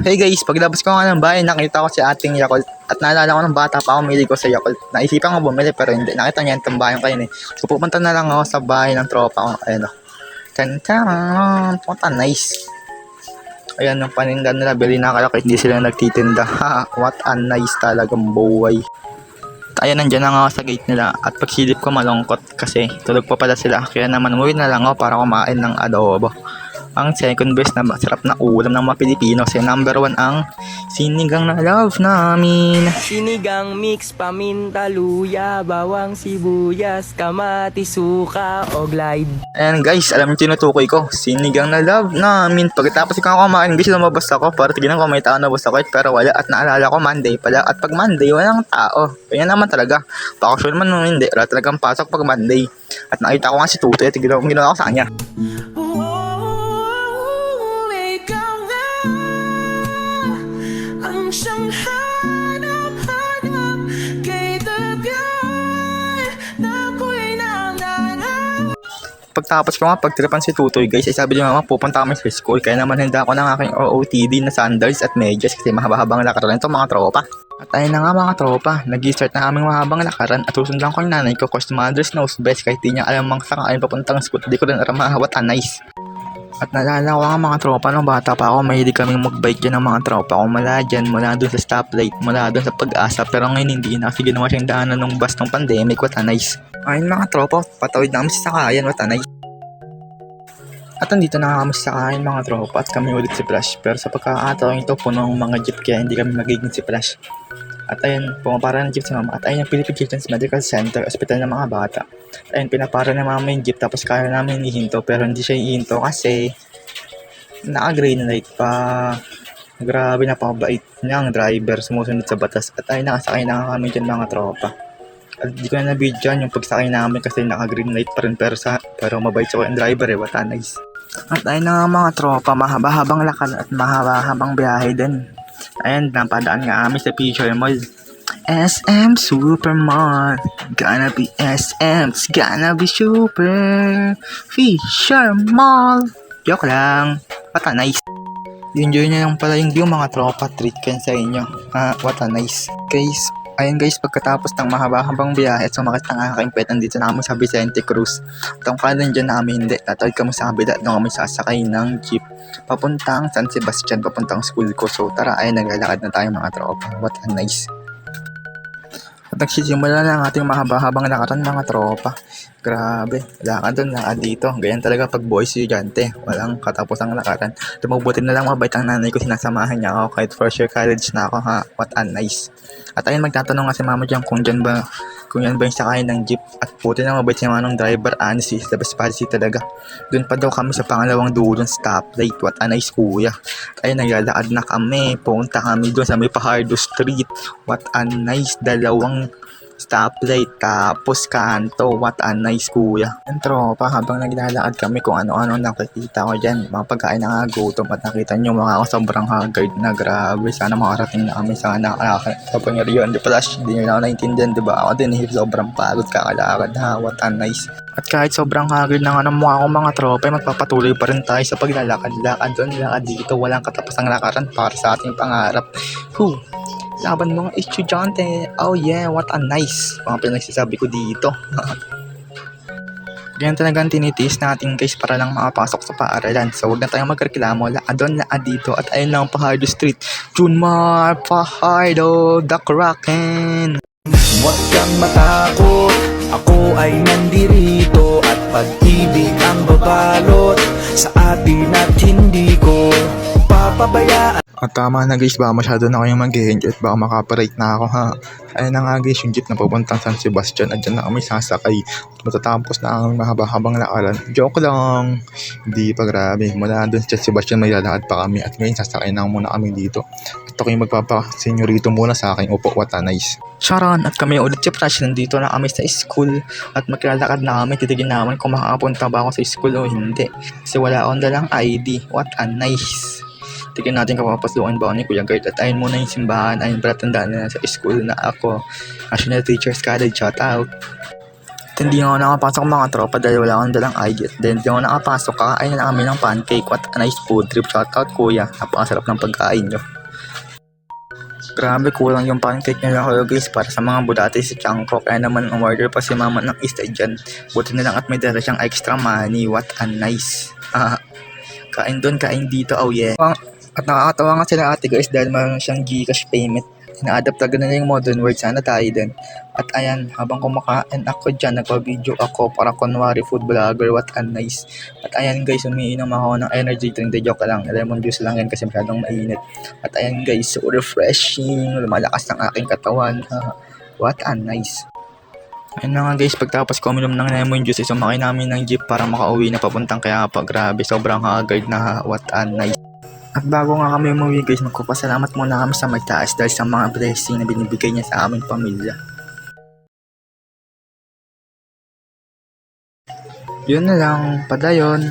Hey guys, paglabas ko nga ng bahay, nakita ko si ating Yakult. At naalala ko ng bata pa ako, mahilig ko sa Yakult. Naisipan ko bumili pero hindi. Nakita niya yung tambayan kayo eh. So pupunta na lang ako sa bahay ng tropa ko. Ayun o. Tan-tan! Punta, nice. Ayan yung paninda nila. Bili na kaya kahit hindi sila nagtitinda. Ha, what a nice talagang buhay. At ayan, nandiyan na nga ako sa gate nila. At pagsilip ko malungkot kasi tulog pa pala sila. Kaya naman umuwi na lang ako para kumain ng adobo. Ang second best na masarap na ulam ng mga Pilipino. Kasi number 1 ang sinigang na love namin. Sinigang mix, paminta, luya, bawang sibuyas, kamatis, suka, o glide. Ayan guys, alam niyo tinutukoy ko. Sinigang na love namin. Pagkatapos ikaw kumain guys, lumabas ako para tignan ko may tao na basta ko. Pero wala, at naalala ko Monday pala. At pag Monday, walang tao. Kaya naman talaga. Bakasyon man nung hindi. Wala talagang pasok pag Monday. At nakita ko nga si Tutoy at ginawa ko sa kanya. Pagtapos ko nga pagtripan si Tutoy guys, ay sabi niya mama pupunta kami sa school. Kaya naman handa ako ng aking OOTD na sandals at medyas kasi mahaba-habang lakaran ito mga tropa. At ayun na nga mga tropa, nag-start na aming mahabang lakaran at susundan ko yung nanay ko cause mother's knows best kahit di niya alam mang saan kami papuntang school. Di ko rin alam what a nice. At naalala ko nga mga tropa nung bata pa ako, mahilig kaming magbike dyan ng mga tropa ko mula dyan, mula dun sa stoplight, mula dun sa Pag-asa. Pero ngayon hindi na kasi ginawa siyang daanan nung bus ng pandemic, what a nice. Ayun mga tropa, patawid na kami sa sakayan, what a nice. At andito na kami sa sakayan mga tropa at kami ulit si Flash. Pero sa pagkakataon ito punong mga jeep kaya hindi kami magiging si Flash. At ayun, pumapara ng jeep sa mama. At ayun yung Philippine Children's Medical Center, ospital ng mga bata. At ayun, pinapara ng mama yung jeep tapos kaya namin ihinto. Pero hindi siya ihinto kasi naka-green light pa. Grabe, napakabait niya ang driver, sumusunod sa batas. At ayun, nakasakay na kami dyan mga tropa. At di ko na nabidyoan yung pagsakay namin kasi naka-green light pa rin pero mabait siya yung driver what a nice. At ayun na nga mga tropa, mahaba-habang lakad at mahaba-habang biyahe din. Ayun, napadaan nga kami sa Fisher Mall. SM Supermall, gonna be SM, it's gonna be super Fisher Mall. Joke lang, what a nice. Enjoy nyo lang pala yung view mga tropa, treat ko yan sa inyo. What a nice. Guys, ayun guys, pagkatapos ng mahaba-habang biyahe at sumakit ng aking pet, nandito na kami sa Vicente Cruz. At ang kanan dyan namin hindi, tatawid kami sa kabila, doon kami sasakay ng jeep papuntang San Sebastian, papuntang school ko. So tara, ayun, naglalakad na tayo mga tropa. What a nice. At nagsisimula na ang ating mahaba-habang lakaran mga tropa. Grabe, lakad doon, lakad dito. Ganyan talaga pag boy estudyante, walang katapos ang lakaran. Tumubuti na lang mabait ang nanay ko, sinasamahan niya ako kahit first year college na ako ha. What a nice. At ayun, magtatanong nga si mama dyan kung yan ba yung sakay ng jeep. At puti na mabait si manong driver, honestly, the best policy talaga. Doon pa daw kami sa pangalawang dulong stoplight. What a nice kuya. At ayun, naglalakad na kami, punta kami doon sa may Pajardo Street. What a nice, dalawang stoplight tapos kanto. What a nice kuya. Ang tropa, habang naglalakad kami kung ano-ano nakikita ko dyan, mga pagkain na nga gutom at nakita nyo mga ako sobrang haggard na. Grabe, sana makarating na kami sa nakalakad sa Pangarian de Flash. Hindi nyo na ako naintindihan, diba? Ako din sobrang pagod kakalakad ha. What a nice. At kahit sobrang haggard na nga ng mukha ko mga tropa, magpapatuloy pa rin tayo sa paglalakad-lakad doon, lakad dito, walang katapusang lakaran para sa ating pangarap. Laban mga estudyante. Oh yeah, what a nice. Mga pinagsasabi ko dito. Ganyan talagang tinitiis natin guys para lang makapasok sa paaralan. So huwag na tayong magreklamo. Laadon, laad dito. At ayun lang Pajardo Street. Junmar Fajardo, the Kraken. Huwag kang matakot, ako ay nandirito at pag-ibig ang babalot sa atin at hindi ko papabayaan. At tama na guys, baka masyado na kayong mag-enjoy at baka makaparate na ako ha. Ayun na nga guys, yung jeep na papuntang San Sebastian at dyan na kami sasakay. Matatapos na ang mahaba-habang lakaran. Joke lang, hindi pa, grabe. Mula doon sa San Sebastian may lalakad pa kami at ngayon sasakay na muna kami dito. At ako yung magpapasenyorito muna sa aking upo. What a nice. Sharon, at kami ulit si Flash, nandito na kami sa school at maglalakad na kami. Titigin naman kung makakapunta ba ako sa school o hindi kasi wala akong dalang ID. What a nice. Tignan natin kung papasukin ba ako ni Kuya Gert. At ayun muna yung simbahan. Ayun pala tandaan na sa school na ako. National Teachers College, shout out. At hindi nga ako nakapasok mga tropa dahil wala akong dalang ID. Then hindi ako nakapasok, kakain na namin ng pancake. What a nice food trip. Shoutout kuya, napakasarap ng pagkain nyo. Grabe, kulang yung pancake nila kayo guys para sa mga budati si Chanko. Kaya naman umorder pa si mama ng isa dyan. Buti na lang at may dala siyang extra money. What a nice. Kain doon, kain dito, oh yeah. At nakakatawa nga sila ate guys dahil mayroon siyang Gcash payment. Ina-adapt talaga nila yung modern word, sana tayo din. At ayan, habang kumakain ako dyan, nagpa-video ako para kunwari food vlogger. What a nice. At ayan guys, umiinom ako ng energy drink. De joke lang, lemon juice lang yan kasi masyadong mainit. At ayan guys, so refreshing, lumalakas ng aking katawan. What a nice. Ayun na nga guys, pagtapos ko uminom ng lemon juice, sumakay namin ng jeep para makauwi na papuntang Quiapo. Grabe, sobrang haggard na. What a nice. At bago nga kami umuwi guys, magpapasalamat muna kami sa Magtaas dahil sa mga blessing na binibigay niya sa aming pamilya. Yun na lang, padayon.